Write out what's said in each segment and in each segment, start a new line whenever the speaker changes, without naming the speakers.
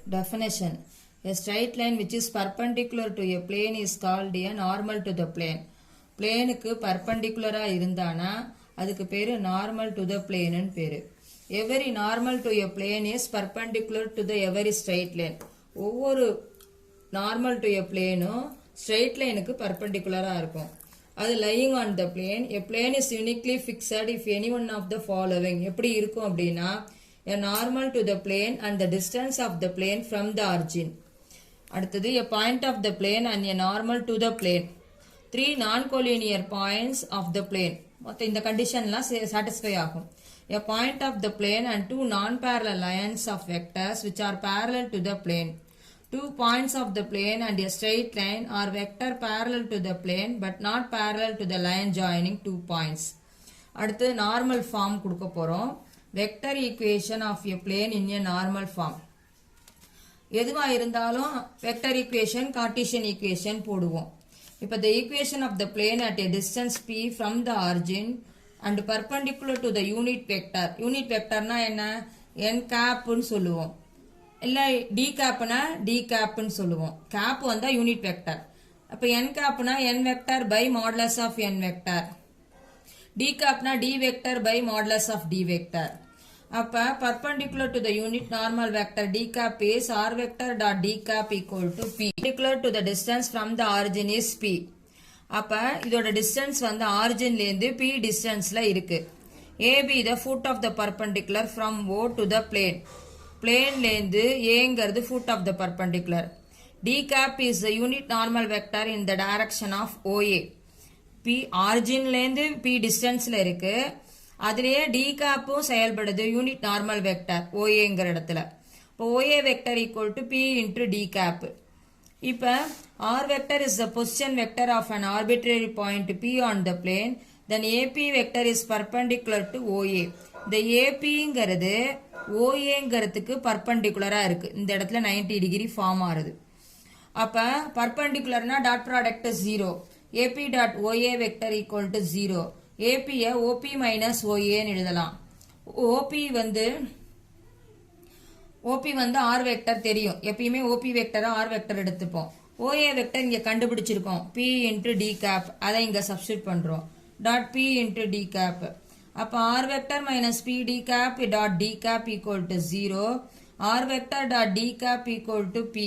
Definition. A straight line which is perpendicular to a plane is called a normal to the plane. Planeக்கு perpendicular இருந்தானா அதுக்கு பேரு normal to the plane ன்னு பேரு. Every normal to a plane is perpendicular to the every straight line. ஒவ்வொரு normal to a plane straight lineக்கு perpendicular இருக்கும். அது lying on the plane. A plane is uniquely fixed if any one of the following. எப்படி இருக்கும் அப்படின்னா a normal to the plane and the distance of the plane from the origin. அடுத்தது a point of the plane and a normal to the plane. Three non-collinear points of the plane. மொத்த இந்த கண்டிஷன்லாம் satisfy ஆகும். A point of the plane and two non-parallel lines of vectors which are parallel to the plane. 2 points of the plane and a straight line are vector parallel to the plane but not parallel to the line joining 2 points. அடுத்து normal form கொடுக்க போறோம். Vector equation of a plane in a normal form. எதுவா இருந்தாலும் vector equation Cartesian equation போடுவோம். இப்போ the equation of the plane at a distance p from the origin and perpendicular to the unit vector. Unit vectorனா என்ன? n cap ன்னு சொல்லுவோம். இல்ல d capனா d cap ன்னு சொல்லுவோம். cap வந்தா unit vector. அப்ப n capனா n vector by modulus of n vector. d capனா d vector by modulus of d vector. அப்ப perpendicular to the unit normal vector d cap is r vector dot d cap equal to p. Perpendicular to the distance from the origin is p. அப்ப இதோட distance வந்து origin லேந்து p distanceல இருக்கு. AB the foot of the perpendicular from O to the plane. Plane லேந்து Aங்கிறது foot of the perpendicular. D cap is the unit normal vector in the direction of OA. P origin லேந்து p distanceல இருக்கு. அதிலேயே d capும் செயல்படுது unit normal vector OAங்கிற இடத்துல. இப்போ OA vector equal to p into d cap. இப்போ r vector is the position vector of an arbitrary point p on the plane. Then AP vector is perpendicular to OA. இந்த APங்கிறது OAங்கிறதுக்கு பர்பெண்டிகுலரா இருக்கு. இந்த இடத்துல 90 degree form ஆகுது. அப்ப பர்பெண்டிகுலர்னா dot product 0. AP dot OA vector equal to 0. AP OP minus OA ன்னு எழுதலாம். OP வந்து R vector தெரியும். எப்பயுமே OP vector R vector எடுத்துப்போம். OA vector இங்க கண்டுபிடிச்சிருக்கோம். P into D cap. அதை இங்க சப்ஸ்டிட் பண்றோம். dot P into D cap. அப்ப R vector minus P D cap dot D cap equal to 0. R vector dot D cap equal to P.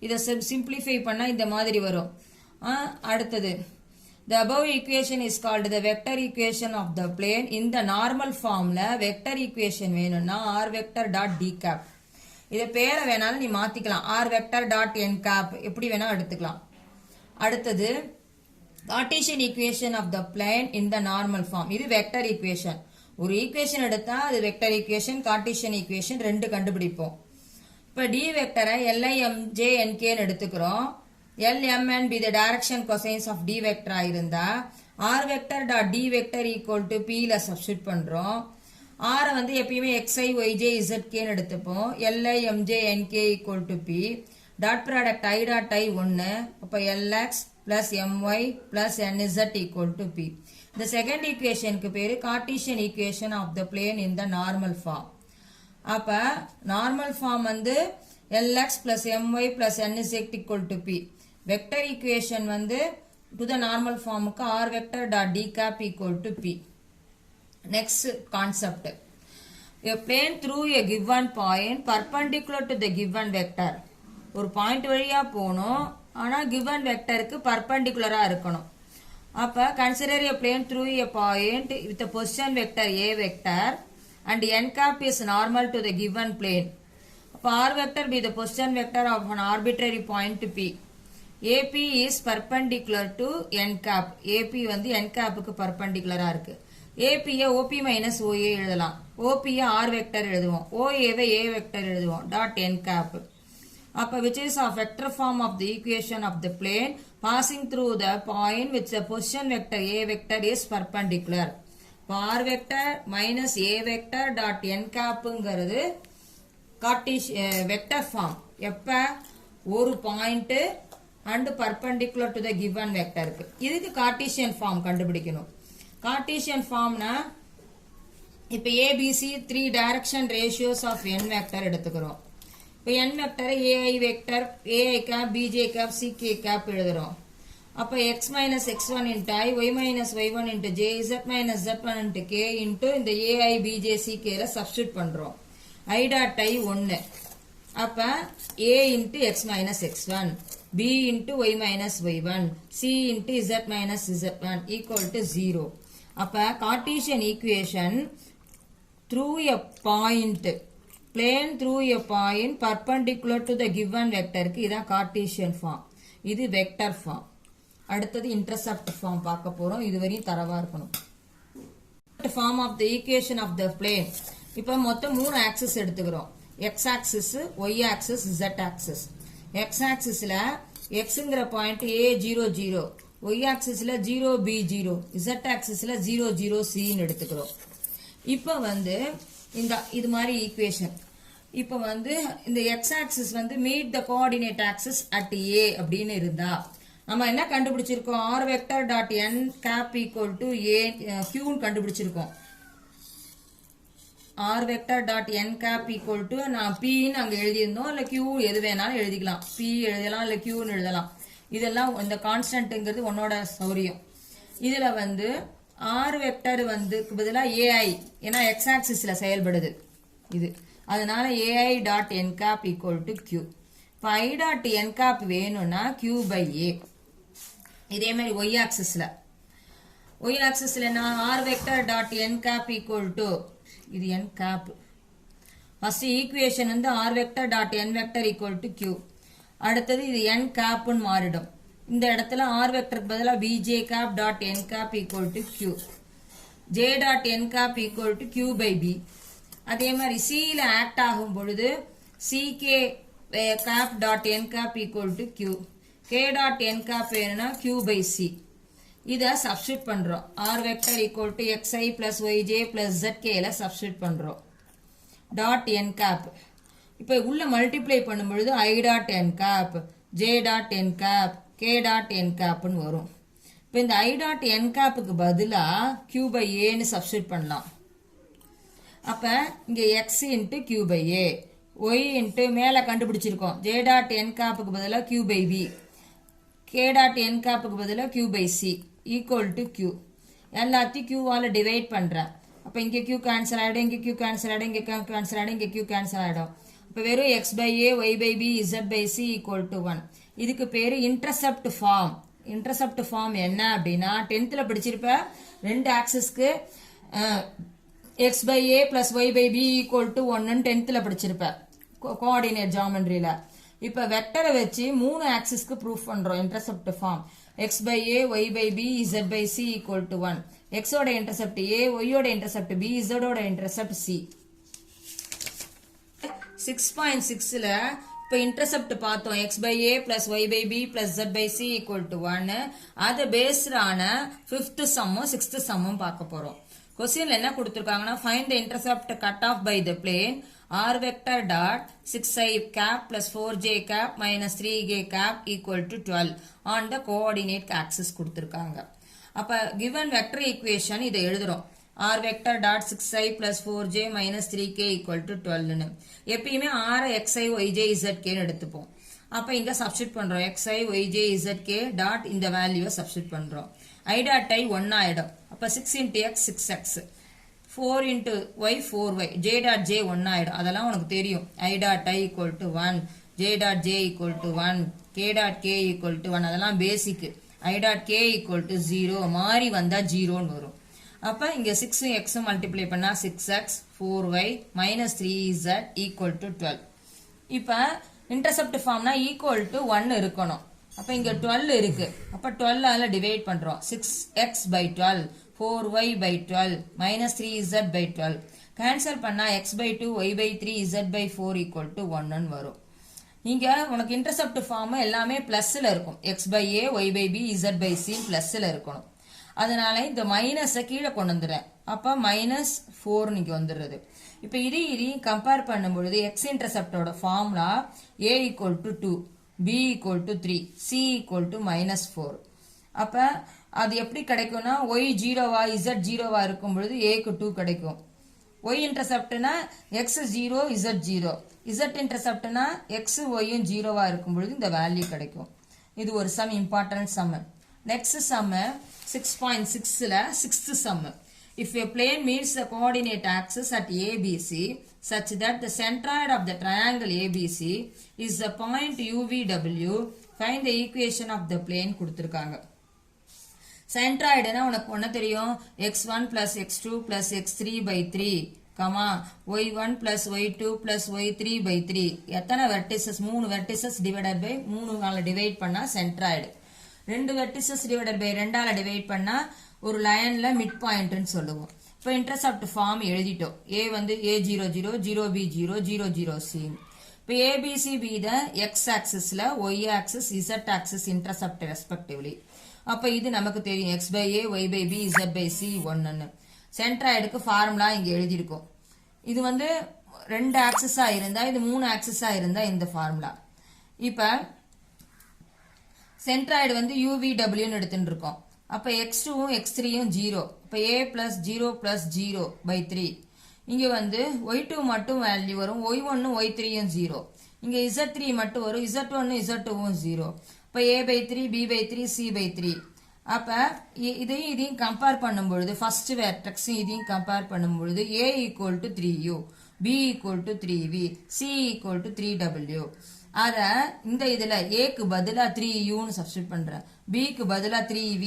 இதை simplify பண்ணா இந்த மாதிரி வரும். அடுத்தது the above equation is called the vector equation of the plane. In the normal formல vector equation வேணும்னா r vector dot d cap. இதை பேரை வேணாலும் நீ மாத்திக்கலாம். r vector dot n cap எப்படி வேணா எடுத்துக்கலாம். அடுத்தது Cartesian equation of the plane in the normal form. இது vector equation. ஒரு equation எடுத்தா அது vector equation, Cartesian equation ரெண்டு கண்டுபிடிப்போம். இப்போ d வெக்டரை LIMJNK எடுத்துக்கிறோம். L, M and be the direction cosines of d vector இருந்தா r vector dot d vector equal to p ல சப்ஸ்டிட் பண்றோம். r வந்து எப்பயுமே xi yj zk ன்னு எடுத்துப்போம். Li mj nk equal to p. Dot product i dot i 1. அப்ப lx plus my plus nz equal to p. இந்த second ஈக்குவேஷனுக்கு பேரு Cartesian equation of the plane in the normal form. அப்ப normal form வந்து lx plus my plus nz equal to p. Vector equation வந்து to the normal form க்கு r vector dot d cap equal to p. Next concept. A plane through a given point perpendicular to the given vector. ஒரு point வழியா போணும். ஆனா given vectorக்கு perpendicular இருக்கணும். அப்ப consider a plane through a point with a position vector a vector and n cap is normal to the given plane. அப்ப r vector be the position vector of an arbitrary point p. AP is perpendicular to n cap. AP வந்து n capக்கு perpendicular இருக்கு. AP OP minus OA எழுதலாம். OP R vector எழுதுவோம். OA A vector எழுதுவோம். dot n cap. அப்ப which is a vector form of the equation of the plane passing through the point which the position vector A vector is perpendicular. R vector minus A vector dot n capங்கிறது Cartesian vector form. எப்ப ஒரு point and perpendicular to the given vector. இதுக்கு Cartesian form கண்டுபிடிக்கணும். Cartesian formனா இப்ப ABC 3 direction ratios of n vector எடுத்துக்கிறோம். இப்போ n வெக்டரை ai vector ai cap bj cap ck cap எழுதுறோம். அப்போ x minus x1 into I, y minus y1 into j, z minus z1 into k into இந்த ai bj ck ல substitute பண்றோம். I dot I 1. அப்போ a into x minus x1, b into y minus y1, c into z minus z1 equal to 0. அப்போ Cartesian equation through a point, plane through a point perpendicular to the given vector க்கு இதான் cartesian form. இது vector form. அடுத்தது intercept form பார்க்க போறோம். இதுவரையும் தரவா இருக்கணும். Form of the equation of the plane. இப்போ மொத்தம் 3 ஆக்சிஸ் எடுத்துக்கிறோம். X axis, y axis, zed axis. X ஆக்சிஸ்ல எக்ஸ்ங்கிற பாயிண்ட் a00, ஒய் ஆக்சிஸ்ல 0b0, ஜெட் ஆக்சிஸ்ல 00cன்னு எடுத்துக்கிறோம். இப்போ இந்த இது மாதிரி ஈக்குவேஷன். இப்போ இந்த x axis meet the coordinate axis at a அப்படின்னு இருந்தா நம்ம என்ன கண்டுபிடிச்சிருக்கோம்? R vector dot n cap equal to a கியூன்னு கண்டுபிடிச்சிருக்கோம். R vector dot n cap equal to நான் பின்னு அங்கே எழுதியிருந்தோம், இல்லை கியூ எது வேணாலும் எழுதிக்கலாம். பி எழுதலாம், இல்லை கியூன்னு எழுதலாம். இதெல்லாம் இந்த கான்ஸ்டன்ட்ங்கிறது உன்னோட சௌரியம். இதில் ஆர் வெக்டர் பதிலாக ஏஐ, ஏன்னா எக்ஸ் ஆக்சிஸில் செயல்படுது இது, அதனால a i dot n cap equal to q. இப்போ ஐ டாட் என் கேப் வேணும்னா கியூ பை ஏ. இதே மாதிரி ஒய் ஆக்சிஸ்ல நான் r vector dot n cap equal to, இது n cap. First equation r vector dot n vector equal to q. அடுத்தது இது என் கேப்னு மாறிடும். இந்த இடத்துல ஆர் வெக்டருக்கு பதிலாக b j cap dot n cap equal to q, j dot n cap equal to q by b. அதே மாதிரி சியில ஆக்ட் ஆகும் பொழுது c k cap dot n cap equal to q, k dot n cap வேணும்னா q by c. இதை substitute பண்றோம். R vector equal to x i plus y j plus ZK substitute பண்றோம். Dot n cap இப்போ உள்ள மல்டிப்ளை பண்ணும் பொழுது i dot n cap, J dot n gap, K dot என் கேப்னு வரும். இப்போ இந்த ஐ டாட் என் கேப்புக்கு பதிலாக கியூ பை ஏன்னு சப்ஸ்டிட் பண்ணலாம். அப்போ இங்கே x into q by a, y into மேலே கண்டுபிடிச்சிருக்கோம் ஜே டாட் என் கேப்புக்கு பதிலாக q by b, k dot n கேப்புக்கு பதிலாக q by c equal to q. எல்லாத்தையும் கியூவால் டிவைட் பண்ணுறேன். அப்போ இங்கே கியூ கேன்சல் ஆகிடும், இங்கே கியூ கேன்சல் ஆகிடும், இங்கே கேன்சல் ஆகிடும், இங்கே கியூ கேன்சல் ஆகிடும். இப்போ வெறும் x by a, y by b, Z by c equal to 1. இதுக்கு பேர் இன்டர்செப்ட் ஃபார்ம். இன்டர்செப்ட் ஃபார்ம் என்ன அப்படின்னா 10th படிச்சிருப்ப, 2 ஆக்சிஸ்க்கு x by a plus y by b equal to 1ன்னு 10th படிச்சிருப்ப கோஆர்டினேட் ஜாமெண்ட்ரியில. இப்போ வெக்டரை வச்சு 3 ஆக்சிஸ்க்கு ப்ரூஃப் பண்றோம் intercept form. X by a, y by b, Z by c equal to 1. எக்ஸோட இன்டர்செப்ட் ஏ, ஒய்யோட இன்டர்செப்ட் பி, இசடோட இன்டர்செப்ட் சி. 6.6ல இப்போ இன்டர்செப்ட் பார்த்தோம். X by a plus y by b plus zed by c equal to 1. அது பேஸ்டான 5th சம்மும் 6th சம்மும் பார்க்க போறோம். கொஸ்டின்ல என்ன கொடுத்துருக்காங்கன்னா find the intercept cut off by the plane r vector dot 6i cap plus 4j cap minus 3k cap equal to 12 on the coordinate axis கொடுத்துருக்காங்க. அப்ப given vector equation இதை எழுதுறோம். r vector dot 6i plus 4j minus 3k equal to 12 எப்பயுமே r xi yj zk எடுத்துப்போம். அப்ப இங்க substitute பண்றோம். xi yj zk dot இந்த வேல்யூவை சப்ஸ்டிட் பண்றோம். i dot i 1 ஆயிடும். அப்ப 6 into x 6x, 4 into y 4y, j dot j 1 ஆயிடும். அதெல்லாம் உனக்கு தெரியும். i dot i equal to 1, j dot j equal to 1, k dot k equal to 1. அதெல்லாம் பேசிக். i dot k equal to 0 மாறி வந்தா 0 வரும். அப்ப இங்க 6 x மல்டிப்ளை பண்ணா 6x 4y minus 3z equal to 12. இப்ப இன்டர்செப்ட் ஃபார்ம்னா equal to 1 இருக்கணும். அப்ப இங்க 12 இருக்கு. அப்ப 12 ஆல டிவைட் பண்றோம். 6x by 12, 4y by 12 minus 3z by 12. Cancel பண்ணா x by 2, y by 3, z by 4 equal to 1 வரும். இங்க உனக்கு இன்டர்செப்ட் ஃபார்ம் எல்லாமே பிளஸ்ல இருக்கும். x by a, y by b, z by c பிளஸ்ல இருக்கணும். அதனால இந்த மைனஸை கீழே கொண்டு வந்துடுறேன். அப்ப மைனஸ் 4 இங்க வந்துடுறது. இப்ப இதையும் கம்பேர் பண்ணும்பொழுது எக்ஸ் இன்டர்செப்டோட formula a equal to 2, b equal to 3, c equal to minus 4. அப்ப அது எப்படி கிடைக்கும்னா y 0வா z 0வா இருக்கும் பொழுது a க்கு 2 கிடைக்கும். y இன்டர்செப்ட்னா x 0 z 0, z இன்டர்செப்ட்னா x yயும் 0வா இருக்கும் பொழுது இந்த வேல்யூ கிடைக்கும். இது ஒரு sum important sum. Next sum 6.6ல 6th sum. If a plane meets the coordinate axis at ABC such that the centroid of the triangle ABC is the point UVW, find the equation of the plane கொடுத்திருக்காங்க. சென்ட்ராய்டுனா உனக்கு ஒன்ன தெரியும் x1 plus x2 plus x3 by 3 comma y1 plus y2 plus y3 by 3 எத்தனை vertices 3 vertices divided by 3 ஆல divide பண்ணா centroid 2 vertices divided by 2 ஆல divide பண்ணா ஒரு லைன்ல மிட் பாயிண்ட்னு சொல்லுவோம். இப்போ இன்டர்செப்ட் ஃபார்ம் எழுதிட்டோம். a வந்து a00 0b0 0c. இப்போ abcb த x ஆக்சிஸ்ல y axis z axis intercept respectively. அப்ப இது நமக்கு தெரியும் x by a y by b z by c 1ன்னு. சென்ட்ராய்டுக்கு ஃபார்முலா இங்க எழுதியிருக்கோம். இது வந்து 2 ஆக்சிஸா இருந்தா இது 3 ஆக்சிஸா இருந்தா இந்த ஃபார்முலா. இப்ப சென்ட்ராய்டு வந்து UVW ன்னு எடுத்துட்டு இருக்கோம். அப்ப x2ம் x3யும் 0. அப்ப a plus 0 plus 0 by 3. இங்க வந்து y2 மட்டும் வேல்யூ வரும். y1ம் y3யும் 0. இங்க z3 மட்டும் வரும். z1ம் z2ம் 0. இப்ப a by 3 b by 3 c by 3. அப்ப இதையும் கம்பேர் பண்ணும்பொழுது ஃபர்ஸ்ட் வெர்டெக்ஸ் இதையும் கம்பேர் பண்ணும்பொழுது a equal to 3u, b equal to 3v, c equal to 3w. அத இந்த இதுல a க்கு பதிலா 3u ன்னு சப்ஸ்டிட்யூட் பண்றேன், b க்கு பதிலா 3v,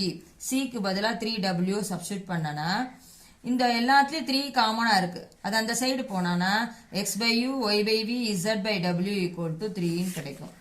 c க்கு பதிலா 3w சப்ஸ்டிட்யூட் பண்ணனா இந்த எல்லாத்துலயும் 3 காமனா இருக்கு. அது அந்த சைடு போனானா x by u, y by v, z by w equal to 3 ன்னு கிடைக்கும்.